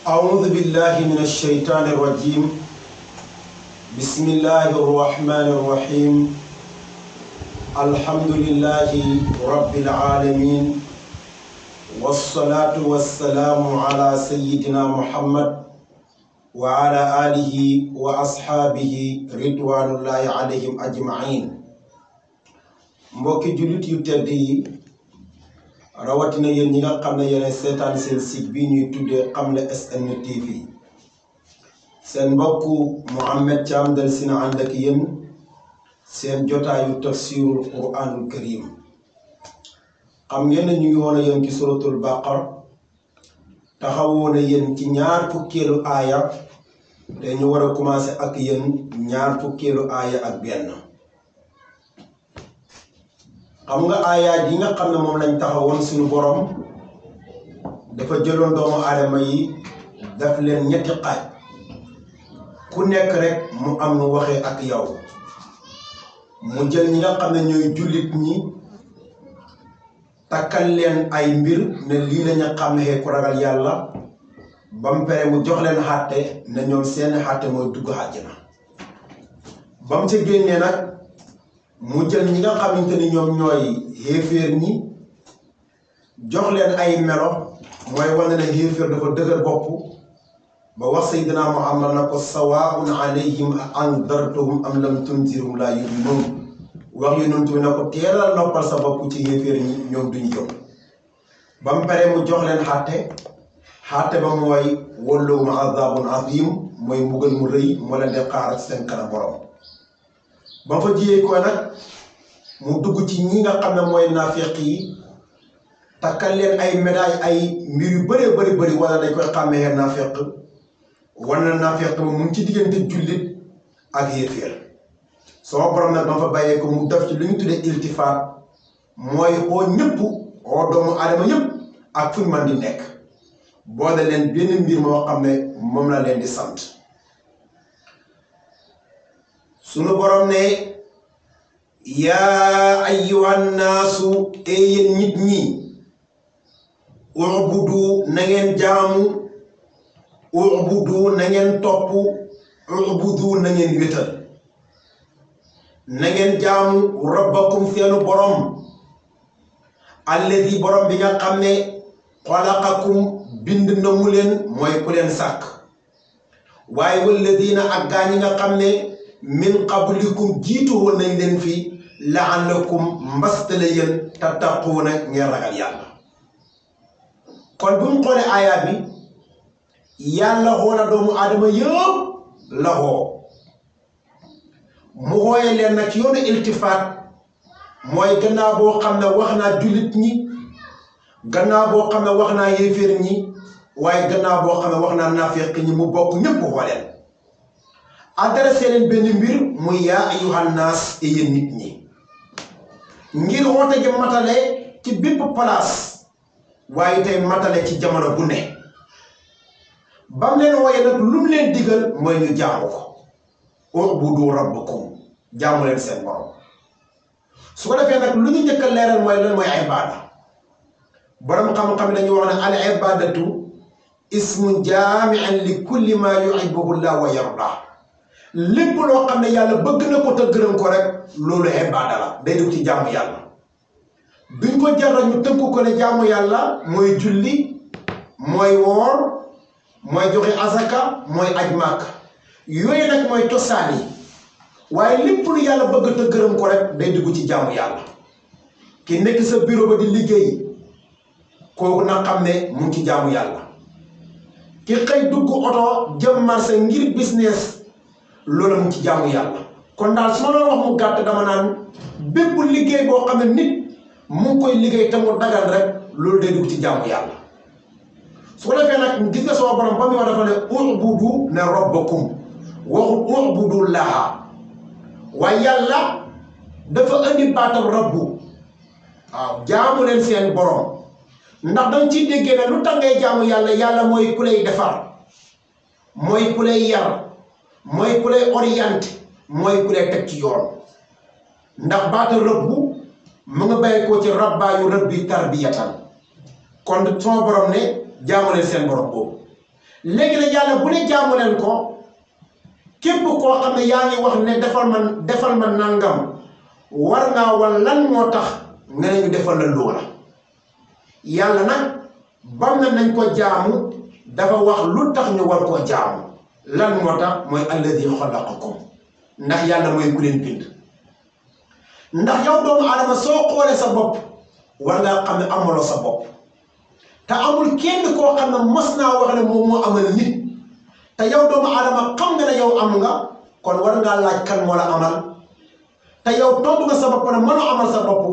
أعوذ بالله من الشيطان الرجيم. بسم الله الرحمن الرحيم. الحمد لله رب العالمين، والصلاة والسلام على سيدنا محمد وعلى آله وأصحابه رضوان الله عليهم أجمعين. mbokki jullit yu tedd yi, rawatina yéen ñi nga xam ne yéen seetaan seen site bi ñuy tuddee Xamle SN TV, seen mbokku Mouhamed Thiam del si na ànd ak yéen seen jotaayu tafsirul Qur'anul Karim. xam ngeen ne ñu ngi woon a yéen ci suratul Baqara, taxawoon a yéen ci ñaar fukkeelu aaya, te ñu war a commencé ak yéen ñaar fukkeelu aaya ak benn. xam nga aayaat yi nga xam ne moom lañ taxawoon suñu borom dafa jëloon doomu aadama yi daf leen ñetti xaaj, ku nekk rek mu am nu waxee ak yow. mu jël ñi nga xam ne ñooy jullit ñi takkal leen ay mbir ne lii lañu xamee ku ragal yàlla, ba mu pare mu jox leen xàtte ne ñoom seen xàtte mooy dugg àjjana. ba mu ca génnee nag mu jël ñi nga xamante ni ñoom ñooy xéeféer ñi jox leen ay melo, mooy wane ne xéeféer dafa dëgër bopp, ba wax sayyidina Muhammad na ko sawaa'un alayhim a anzartahum am lam tunzirhum laa yu'minuun. wax yonent bi ne ko teelal noppal sa bopp ci xéeféer ñi, ñoom duñu jóg. ba mu paree mu jox leen xàtte ba mooy walahum azaabun aziim, mooy mbugal mu rëy moo leen di xaar seen kanam borom. ba fa jiyee ko nag mu dugg ci ñi nga xam ne mooy naafeq yi, takkal leen ay médaille, ay mbir yu bëree bëri wala dañ koy xàmmee naafeq, wala naafeq ba mu ngi ci diggante jullit ak yéeféer. sama borom nag ba fa bàyyee ko mu def ci lu ñu tuddee iltifaat, mooy oo ñëpp, oo doomu aadama yëpp ak fu ñu mën di nekk, boole leen benn mbir moo xam ne moom la leen di sant. sunu borom ne yaa ayyuhan naasu, yéen nit ñi, ubudu na ngeen jaamu, ubudu na ngeen topp, ubudu na ngeen wétal, na ngeen jaamu rabbakum seenu borom, alladi borom bi nga xam ne xalaqakum bind na mu leen, mooy ku leen sàkk, waaye walladina ak gaa ñi nga xam ne min qablikum jiitu woon nañ leen fi la'allakum mbastale yéen tattaquuna ngeen ragal yàlla. kon bu ñu xoolee aayaat bi, yàlla xoola doomu aadama yëpp la xoo, mu xooyee leen nag ci yoonu iltifaat, mooy gannaaw boo xam ne wax naa jullit ñi, gannaaw boo xam ne wax naa yéeféer ñi, waaye gannaaw boo xam ne wax naa naafeq ñi, mu bokk ñëpp xooleen adressé leen benn mbir muy yaa ayyuhan naas, yéen nit ñi, ngir woote gi matale ci bépp place, waaye tey matale ci jamono bu ne. bam leen wooye nag lu mu leen digal mooy ñu jaamu ko, ubudu rabbakum, jaamu leen seen borom. su ko defee nag lu ñu njëkk a leeral mooy lan mooy ibaada. borom xam-xam dañuy wax ne al ibadatu ismun jaami'an li kulli ma yuhibbuhu llah wa yardah. lépp loo xam ne yàlla bëgg na ko te gërëm ko rek, loolu ibaada la, day dugg ci jaamu yàlla. duñ ko jar ñu tënku ko ne jaamu yàlla mooy julli, mooy woor, mooy joxe asaka, mooy aj màkk. yooyu nag mooy cosaan yi, waaye lépp lu yàlla bëgg te gërëm ko rek day dugg ci jaamu yàlla. ki nekk sa bureau ba di liggéey, kooku na xam ne mu ngi ci jaamu yàlla. ki xëy dugg oto jëm marché ngir business, loolu mu ci jaamu yàlla. kon daal su ma la wax mu gàtt, dama naan bépp liggéey boo xam ne nit mu ngi koy liggéey te mu dagal rek, loolu day dugg ci jaamu yàlla. su ko defee nag gis nga sama borom ba muy wax dafa ne ubudu ne rabbakum, waxu ubudu laaha, waaye yàlla dafa indi baatam rabbu. waaw, jaamu leen seen borom, ndax dañ ciy déggee ne lu tax ngay jaamu yàlla, yàlla mooy ku lay defar, mooy ku lay yar, mooy ku lay orienté, mooy ku lay teg ci yoon. ndax baata rëbbu mu nga bàyyi ko ci rabbaayu rëbbi tarbiyatan. kon sama borom ne jaamu leen seen borom boobu. léegi nag yàlla bu ne jaamu leen ko képp koo xam ne yaa ngi wax ne defal ma nangam war ngaa wal lan moo tax nga ne ñu defal la loola. yàlla nag bam na nañ ko jaamu dafa wax lu tax ñu war koo jaamu lan moo tax mooy alladi xalaqakum ndax yàlla mooy ku leen bind. ndax yow doomu aadama soo xoolee sa bopp war ngaa xam ne amuloo sa bopp te amul kenn koo xam ne mos naa wax ne moom moo amal nit te yow doomu aadama xam nga ne yow am nga kon war ngaa laaj kan moo la amal te yow tontu nga sa bopp ne mënoo amal sa bopp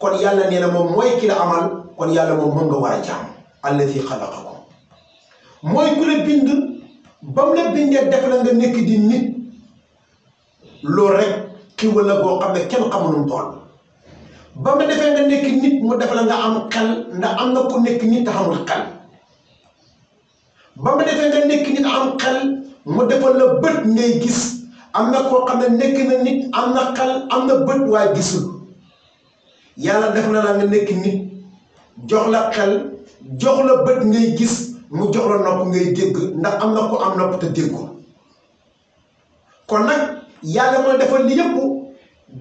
kon yàlla nee na moom mooy ki la amal kon yàlla moom mën nga war a jaam alladi xalaqakum mooy ku la bind ba mu la bindee def la nga nekk di nit loolu rek xiwal la boo xam ne kenn xamul nu mu toll ba mu defee nga nekk nit mu def la nga am xel ndax am na ku nekk nit te xamul xel ba mu defee nga nekk nit am xel mu defal la bët ngay gis am na koo xam ne nekk na nit am na xel am na bët waaye gisul yàlla def na la nga nekk nit jox la xel jox la bët ngay gis mu jox la nopp ngay dégg ndax am na ko am nopp te déggul kon nag yàlla mooy defal li yëpp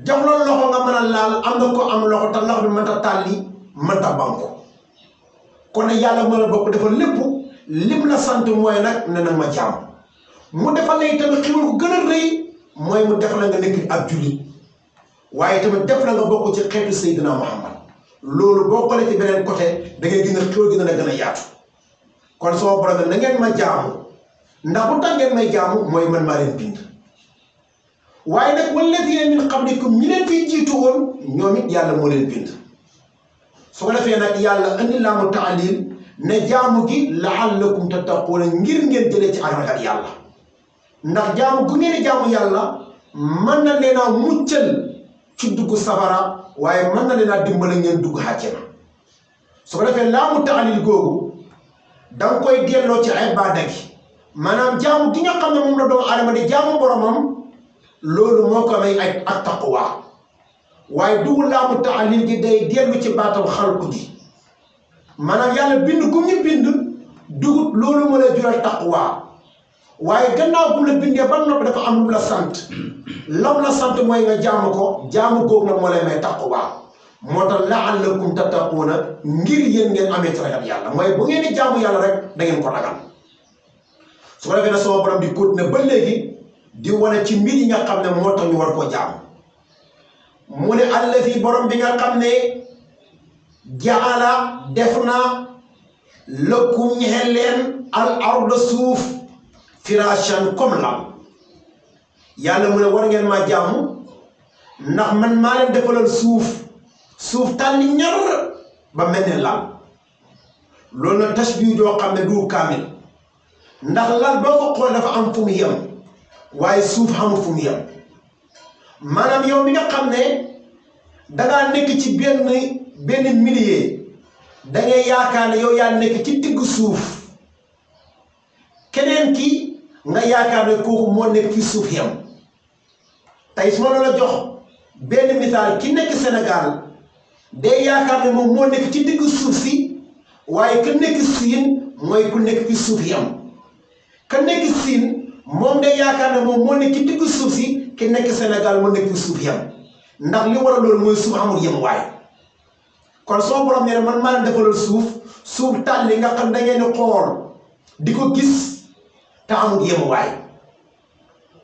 jox la loxo nga mën a laal am na ko am loxo te loxo bi mënta tàlli mënta banko kon nag yàlla mën a bokk defal lépp lim la sant mooy nag ne nag ma jaam mu defal la tamit xiwal ko gën a rëy mooy mu def la nga nekk ab jullit waaye tamit def la nga bokk ci xeetu Seydina Muhammad loolu boo xoolee ci beneen côté da ngay gën a xiwal gi gën a yaatu kon soo borom na ngeen ma jaamu ndax bu tax ngeen may jaamu mooy man maa leen bind waaye nag walladiina min qablikum ñi leen fiy jiitu woon ñoom it yàlla moo leen bind su ko defee nag yàlla andi laamu taalil ne jaamu gi laallakum tattaquuna ngir ngeen jëlee ci ak ragal yàlla ndax jaamu gu ngeen di jaamu yàlla mën na leen a muccal ci dugg safara waaye mën na leen a dimbale ngeen dugg àjjana su ko defee laamu taalil googu danga koy delloo ci ibaada gi maanaam jaamu gi nga xam ne moom la doomu aadama di jaamu boromam loolu moo ko may ak taqwa waaye dugg laamu taalil gi day dellu ci baatam xalqu gi maanaam yàlla bind gu ñu bind dugub loolu moo lay jural taqwa waaye gannaaw bu la bindee ba noppi dafa am lu la sant lam la sant mooy nga jaamu ko jaamu googu nag moo lay may taqwa moo tax la'allakum tattaquuna ngir yéen ngeen amee ci ragal yàlla mooy bu ngeen di jaamu yàlla rek da ngeen ko ragal su ko defee ne sama borom di continuer ba léegi di wane ci mbir yi nga xam ne moo tax ñu war koo jaamu mu ne allazi borom bi nga xam ne jaala def na lakum ñexel leen al arda suuf firashan comme lal yàlla mu ne war ngeen maa jaamu ndax man maa leen defalal suuf tànni ñar ba mel ne lal loolu na tashbiih joo xam ne du kaamil ndax lal boo ko xool dafa am fu mu yem waaye suuf xamul fu mu yem maanaam yow mi nga xam ne dangaa nekk ci benn milieu da ngay yaakaar ne yow yaa nekk ci diggu suuf keneen ki nga yaakaar ne kooku moo nekk fi suuf yem tey su ma la jox benn misaal ki nekk Sénégal day yaakaar ne moom moo nekk ci diggu suuf si waaye ka nekk Siin mooy ku nekk fi suuf yem ka nekk Siin moom day yaakaar ne moom moo nekk ci diggu suuf si ki nekk Sénégal moo nekk fi suuf yem ndax li war a loolu mooy suuf amul yem waaye kon soo borom nee man maa leen defalal suuf tàlli nga xam da ngeen di xool di ko gis te amul yem waaye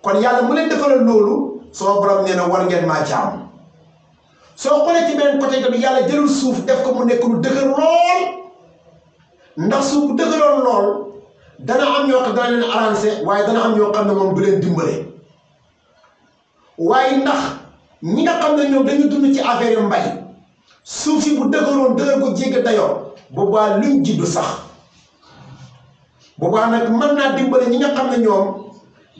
kon yàlla mu leen defalal loolu soo borom nee na war ngeen maa jaamu soo xoolee ci beneen côté tamit yàlla jëlul suuf def ko mu nekk lu dëgër lool ndax suuf bu dëgëroon lool dana am ñoo xam dana leen arrangé waaye dana am ñoo xam ne moom du leen dimbale waaye ndax ñi nga xam ne ñoom dañu dund ci affaire yu mbay suuf si bu dëgëroon dëgër ko jéggi dayoo boobaa luñ jiddu sax boobaa nag mën naa dimbale ñi nga xam ne ñoom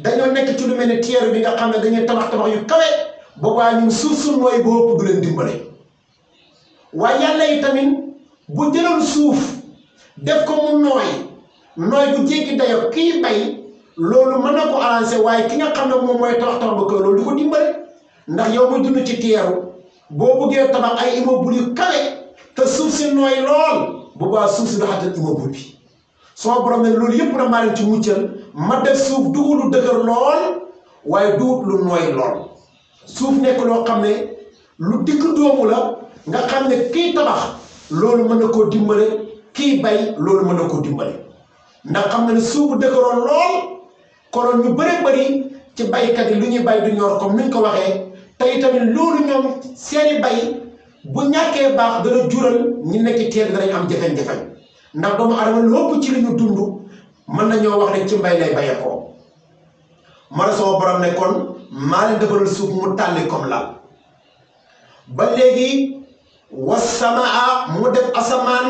dañoo nekk ci lu mel ne teeru bi nga xam ne dañuy tabax yu kawe boobaa ñun suuf su nooy boobu du leen dimbale waaye yàlla yi tamit bu jëloon suuf def ko mu nooy bu jéggi dayoo kii bay loolu mën na ko arrangé waaye ki nga xam ne moom mooy tabax ba ko loolu du ko dimbale ndax yow muy dund ci teeru boo bëggee tabax ay immeuble yu kawe te suuf si nooy lool boobaa suuf si du xattal immeuble bi sama borom ne loolu yëpp na maa leen ci muccal ma def suuf dugu lu dëgër lool waaye duut lu nooy lool suuf nekk loo xam ne lu digg doomu la nga xam ne kii tabax loolu mën na koo dimbale kii bay loolu mën na koo dimbale ndax xam nga ne suuf bu dëgëroon lool konoon ñu bëri ci baykat yi lu ñuy bay du ñor comme ni ñu ko waxee tey tamit loolu ñoom seeni bay bu ñàkkee baax dana jural ñi nekk teer danañ am jafe-jafe ndax doomu adama lu ëpp ci li ñu dund mën nañoo wax ne ci mbay lay bayee ko ma ne sama borom ne kon maa leen defaral suuf mu tàlli comme lal ba léegi wasamaa mu def asamaan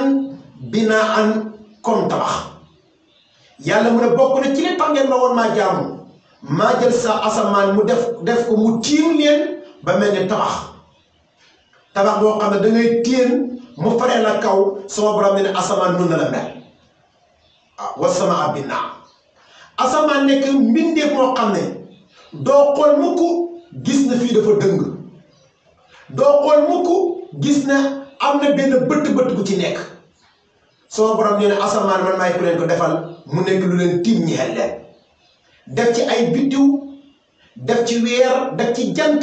binaan comme tabax yàlla mu ne bokk na ci li tax ngeen ma woon maa jaamu maa jël sa asamaan mu def ko mu tiim leen ba mel ni tabax boo xam ne da ngay téen mu faree la kaw sama borom ne asamaan nun na la mel ah wasamaa binaan asamaan nekk mbindeef moo xam ne doo xool mukk gis na fii dafa dëng doo xool mukk gis na am na benn bët bu ci nekk sama borom nee na asamaan man maay ku leen ko defal mu nekk lu leen tiim ñi xel leen def ci ay biddiw def ci weer def ci jant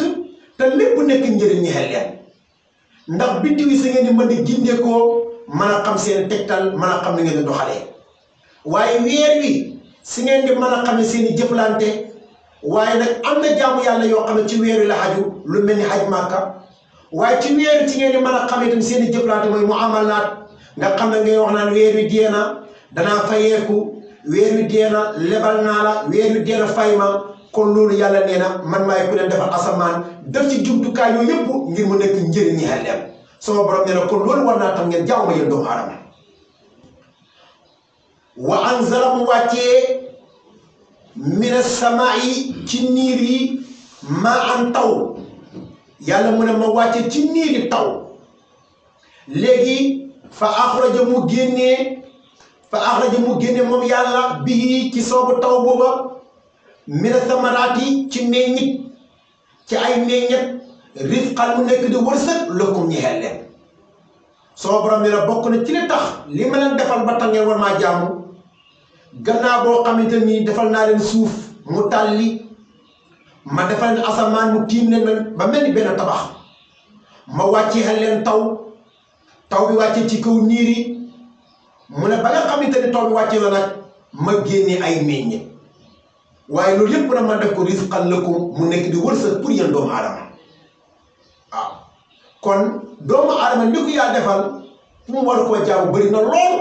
te lépp nekk njëriñ ñi xel leen ndax biddiw yi sa ngeen di mën di gindeekoo mën a xam seen tegtal mën a xam ni ngeen di doxalee waaye weer wi si ngeen di mën a xam ne seen i jëflante waaye nag am na jaamu yàlla yoo xam ne ci weer wi la xaju lu mel ni xaj màkka waaye ci weer wi ci ngeen di mën a xam itam seen i jëflante mooy mu amalaat nga xam ne ngay wax naan weer wi dee na danaa fayeeku weer wi dee na lebal naa la weer wi dee na fay ma kon loolu yàlla nee na man maay ku leen defal asamaan def ci jumtukaay yooyu yëpp ngir mu nekk njëriñ ñi xel dem sama borom nee na kon loolu war naa tam ngeen jaamu ma yéen doomu aadama wa anzala mu wàccee mina samaa'i ci niir yi maa an taw yàlla mu ne ma wàccee ci niir yi taw léegi fa axraja mu génnee moom yàlla bii ci soobu taw booba mina samaraati ci meññit ci ay meññet rizqan mu nekk di wërsëg lakum ñi xel leen soo borom ne la bokk na ci li tax li ma leen defal ba tax ngeen war maa jaamu gannaaw boo xamante ni defal naa leen suuf mu tàlli ma defal leen asamaan mu tiim leen ba mel ni benn tabax ma wàccee xel leen taw bi wàccee ci kaw niir yi mu ne ba nga xamante ni taw bi wàccee la nag ma génnee ay meññet waaye loolu yëpp na ma def ko rizqan lakum mu nekk di wërsëg pour yéen doomu aadama waaw kon doomu aadama li ko yaa defal fu mu war koo jaamu bëri na lool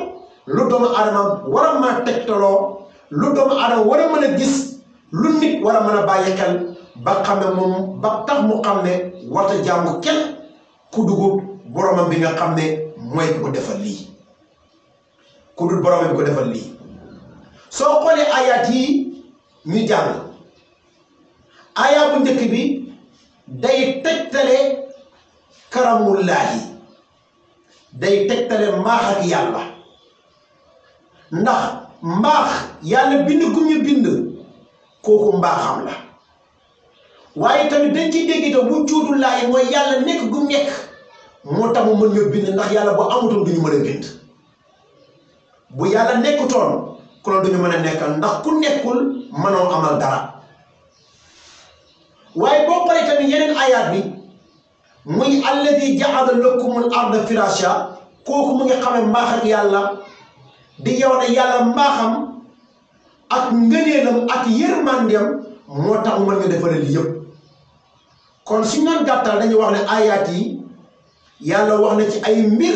lu doomu aadama war a mën a tegtaloo lu doomu aadama war a mën a gis lu nit war a mën a bàyyi xel ba xam ne moom ba tax mu xam ne warta jaamu kenn ku dugub boromam bi nga xam ne mooy ko defal lii ku dul boromam bi ko defal lii soo xoolee ayaat yi ñu jàng aya bu njëkk bi day tegtale karamullaahi day tegtale mbaax ak yàlla ndax mbaax yàlla bind gu ñu bind kooku mbaaxam la waaye tamit dañ ciy dégg itam wujuudullaahi mooy yàlla nekk gu nekk moo tax mu mën ñu bind ndax yàlla bu amutoon du ñu mën a bind bu yàlla nekkutoon kon duñu mën a nekkal ndax ku nekkul mënoo amal dara waaye boo paree tamit yeneen ayaat bi muy alladi jaala lakumul arda firasha kooku mu ngi xame mbaax ak yàlla di yow ne yàlla mbaaxam ak ngëneelam ak yërmandeem moo tax mën nga defal li yëpp kon su ñu gàttal dañuy wax ne ayaat yi yàlla wax na ci ay mbir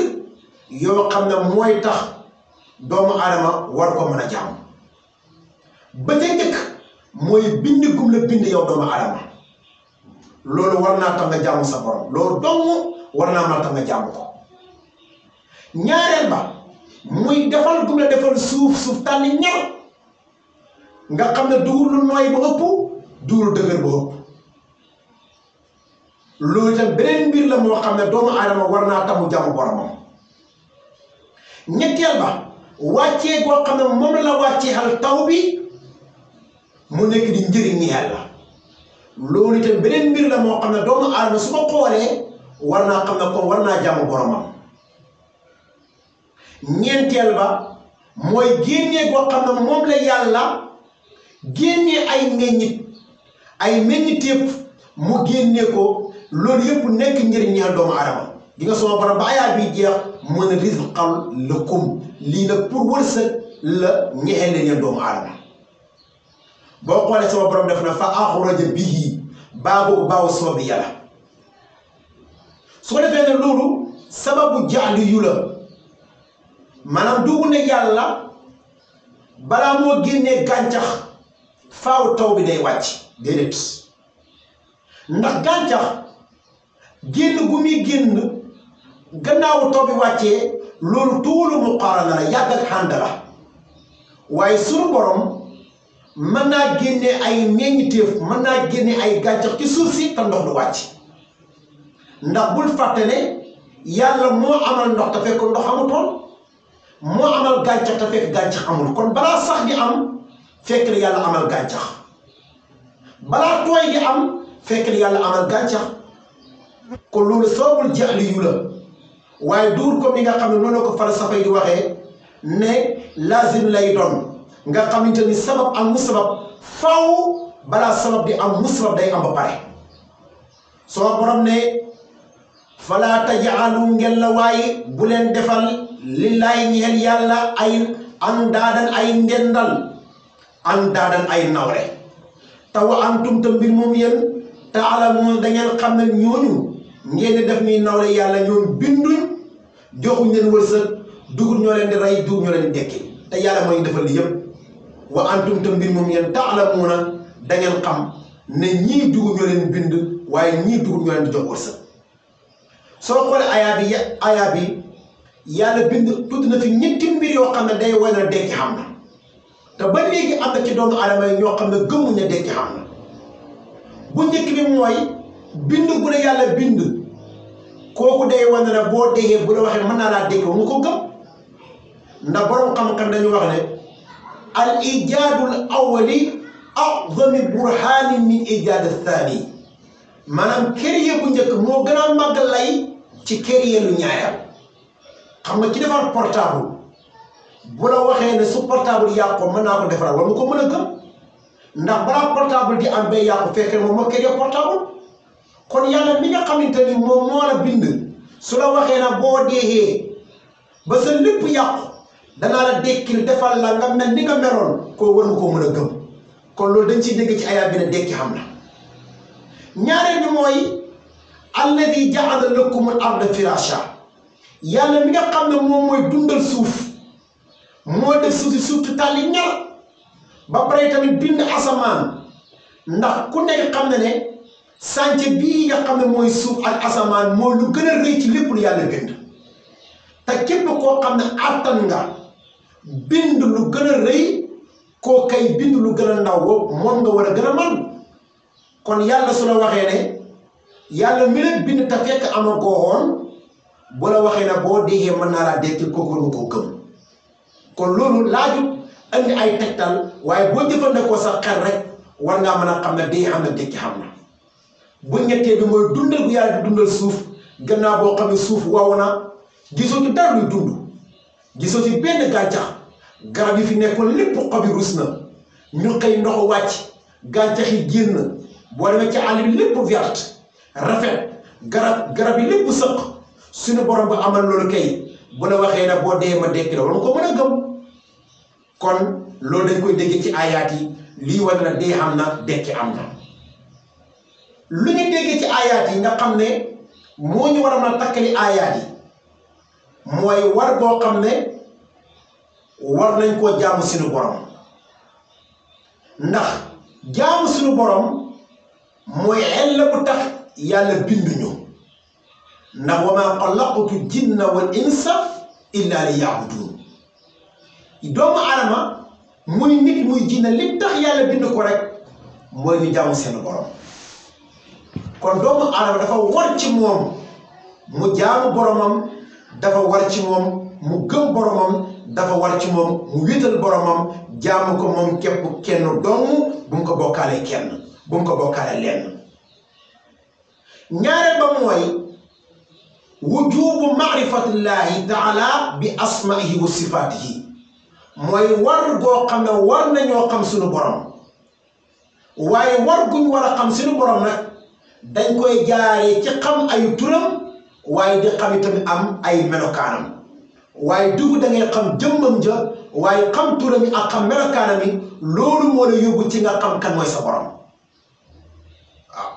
yoo xam ne mooy tax doomu aadama war ko mën a jaamu ba ca njëkk mooy bind gum la bind yow doomu aadama loolu war naa tax nga jaamu sa borom loolu dong war naa mën a tax nga jaamu ko ñaareel ba muy defal gum la defal suuf tànni ñor nga xam ne duwul lu nooy ba ëpp duwul dëgër ba ëpp loolu itam beneen mbir la moo xam ne doomu aadama war naa tax mu jaamu boromam ñetteel ba wàccee goo xam ne moom la wàccee xal taw bi mu nekk di njëriñ ñi yàlla loolu itam beneen mbir la moo xam ne doomu aadama su ko xoolee war naa xam ne kon war naa jaamu boromam ñeenteel ba mooy génnee goo xam ne moom la yàlla génnee ay meññiteef mu génnee ko loolu yëpp nekk njëriñ ñeel doomu aadama di nga sama borom ba ayaa bi jeex mën a rizqan lakum lii nag pour wërsëg la ñexeel leen doomu aadama boo xoolee sama borom def na fa axraja bihi baabu baaw sababi yàlla su ko defee ne loolu sababu jaali yu la maanaam dugg ne yàlla balaa moo génnee gàncax faaw taw bi day wàcc déedéet ndax gàncax génn gu muy génn gannaawu taw bi wàccee loolu tuulu muqaarana la yàgg ak xànd la waaye sunu borom mën naa génne ay meññiteef mën naa génne ay gàncax ci suuf si te ndox du wàcc ndax bul fàtte ne yàlla moo amal ndox te fekk ndox amutoon moo amal gàncax te fekk gàncax amul kon balaa sax di am fekk na yàlla amal gàncax balaa tooy di am fekk na yàlla amal gàncax kon loolu sababul jaali yu la waaye duur comme ni nga xam ne noonu la ko falsafa yi di waxee ne lazim lay doon nga xamante ni sabab ak musabab faw balaa sabab di am musabab day am ba pare soo borom ne fala tajaalu ngeen la waaye bu leen defal lillaay ñeel yàlla ay andaadan ay ndendal andaadan ay nawle taw antum te mbir moom yéen taalamuun da ngeen xam ne ñooñu ngeen di def ni nawle yàlla ñoom binduñ joxuñ leen wërsëg dugul ñoo leen di rey dugul ñoo leen di dekki te yàlla mooy defal li yëpp wa antum te mbir moom yéen taalamuuna da ngeen xam ne ñii dugul ñoo leen bind waaye ñii dugul ñoo leen di jox wërsëg soo xoolee ayaa bi yàlla bind tudd na fi ñetti mbir yoo xam ne day wane dekki xam na te ba léegi am na ci doomu aadama yi ñoo xam ne gëmuñ ne dekki xam na bu njëkk bi mooy bind bu la yàlla bind kooku day wane ne boo déggee bu la waxee mën naa laa dégg mu ko gëm ndax borom xam-xam dañu wax ne al ijaadul awwali a'zami burhaani min ijaad athani maanaam créer bu njëkk moo gën a màgg lay ci créer lu ñaareel xam nga ci defar portable bu la waxee ne su portable yàqu mën naa ko defaral wala mu ko mën a gëm ndax balaa portable di am bay yàqu fekkee moom moo créer portable kon yàlla mi nga xamante ni moom moo la bind su la waxee na boo deexee ba sa lépp yàqu danaa la dekkil defal la nga mel ni nga meloon koo war nga koo mën a gëm kon loolu dañ ciy dégg ci ayaa bi ne dekki xam na ñaareel bi mooy alladi jaala lakum al arda firasha yàlla mi nga xam ne moom mooy dundal suuf moo def suuf si suuf tàlli ñar ba pare tamit bind asamaan ndax ku nekk xam ne ne sànce bii nga xam ne mooy suuf ak asamaan mooy lu gën a rëy ci lépp lu yàlla bind te képp koo xam ne àttan nga bind lu gën a rëy koo kay bind lu gën a ndaw boobu moom nga war a gën a man kon yàlla su la waxee ne yàlla mi la bind te fekk ama koo woon bu la waxee ne boo déggee mën naa laa dekkil kooku nga ko gëm kon loolu laajut andi ay tegtal waaye boo jëfandikoo sa xel rek war ngaa mën a xam ne dee xam ne dekki xam na bu ñettee bi mooy dundal bu yàlla di dundal suuf gannaaw boo xam ne suuf waw na gisoo ci dara luy dund gisoo ci benn gàncax garab yi fi nekkoon lépp xobi rus na ñu xëy ndox wàcc gàncax yi génn boo demee ci àll bi lépp verte rafet garab yi lépp sëq suñu borom ba amal loolu kay bu la waxee ne boo dee ma dekki la wala ko mën a gëm kon loolu dañ koy déggee ci ayaat yi lii war na dee am na dekki am na lu ñu déggee ci ayaat yi nga xam ne moo ñu war a mën a takkali ayaat yi mooy war boo xam ne war nañ koo jaamu suñu borom ndax jaamu suñu borom mooy xel la bu tax yàlla binduñu ndax wa maa xalaqtu jinna wal insa illa li yaabudun doomu adama muy nit muy jinna li tax yàlla bind ko rek mooy ñu jaamu seen borom kon doomu adama dafa war ci moom mu jaamu boromam dafa war ci moom mu gëm boromam dafa war ci moom mu wéetal boromam jaamu ko moom képp kenn doomu bu mu ko bokkaale kenn bu mu ko bokkaale lenn ñaareel ba mooy wujubu maarifatillahi taala bi asmaihi wa sifaatihi mooy war goo xam ne war nañoo xam suñu borom waaye war guñ war a xam suñu borom nag dañ koy jaaree ci xam ay turam waaye di xam itamit am ay melokaanam waaye dugg da ngay xam jëmmam ja waaye xam turam yi ak xam melokaanam yi loolu moo la yóbbu ci nga xam kan mooy sa borom waaw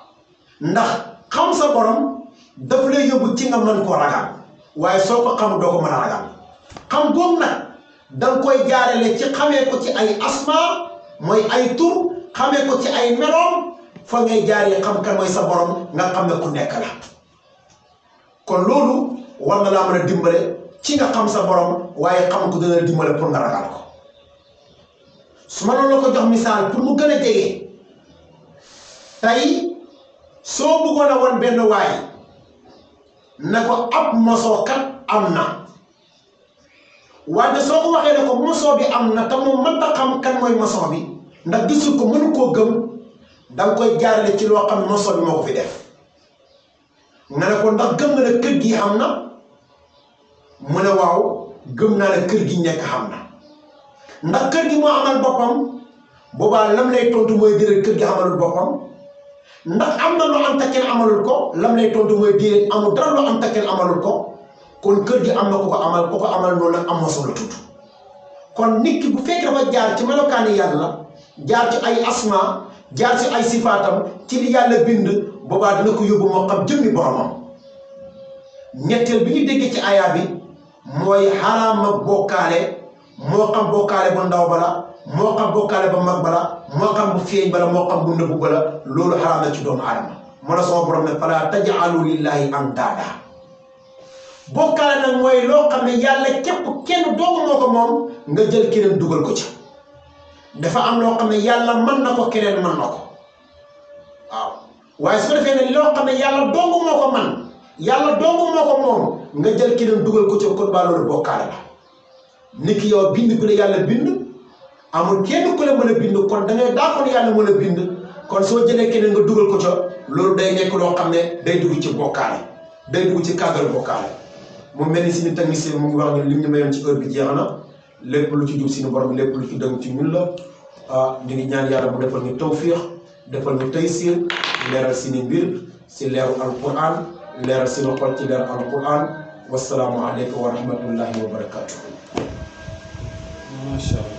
ndax xam sa borom daf lay yóbbu ci nga mën koo ragal waaye soo ko xam doo ko mën a ragal xam boobu nag danga koy jaarale ci xamee ko ci ay asma mooy ay tur xamee ko ci ay meloom fa ngay jaaree xam kan mooy sa borom nga xam ne ku nekk la kon loolu war na laa mën a dimbale ci nga xam sa borom waaye xam ko dina la dimbale pour nga ragal ko su ma loolu la ko jox misaal pour mu gën a jege tey soo bëggoon a wan benn waay na ko ab mosoo kat am na wante soo ko waxee ne ko mosoo bi am na te moom mënta xam kan mooy mosoo bi ndax gisul ko mënu koo gëm danga koy jaarale ci loo xam ne mosoo bi moo ko fi def nga ne ko ndax gëm nga ne kër gi am na mu ne waaw gëm naa ne kër gi nekk xam na ndax kër gi moo amal boppam boobaa lam lay tontu mooy déedéet kër gi amalul boppam ndax am na loo am te kenn amalul ko lam lay tontu mooy déedéet amul dara loo am te kenn amalul ko kon kër gi am na ko ko amal noonu nag am mosoo la tudd kon nit ki bu fekkee dafa jaar ci melokaani yàlla jaar ci ay asma jaar ci ay sifaatam ci li yàlla bind boobaa dina ko yóbbu moo xam jëmmi boromam ñetteel bi ñu déggee ci aya bi mooy xaraama bokkaale moo xam bokkaale bu ndaw bala moo xam bokkaale ba mag bala moo xam bu feeñ bala moo xam bu nëbbu bala loolu xaraam na ci doomu aadama moo la sama borom ne fala taj'alu lillahi andaada bokkaale nag mooy loo xam ne yàlla képp kenn doomu moo ko moom nga jël keneen dugal ko ci dafa am loo xam ne yàlla mën na ko keneen mën na ko waaw waaye su ko defee ne loo xam ne yàlla doomu moo ko man yàlla doomu moo ko moom nga jël keneen dugal ko ci kon baa loolu bokkaale la nit ki yow bind ku la yàlla bind amul kenn ku la mën a bind kon da ngay daakoon yàlla mën a bind kon soo jëlee keneen nga dugal ko ca loolu day nekk loo xam ne day dugg ci bokkaale day dugg ci cadre bokkaale mu mel ni suñu technicien mu ngi wax ne lim ñu mayoon ci heure bi jeex na lépp lu ci jub suñu borom lépp lu ci dëng ci ñun la ñu ngi ñaan yàlla mu defal ñu tawfiix defal ñu taysiir leeral suñu mbir si leeru alquran leeral suñu xol ci leeru alquran wasalaamu aleykum wa rahmatullahi wa barakatuh. Masha Allah.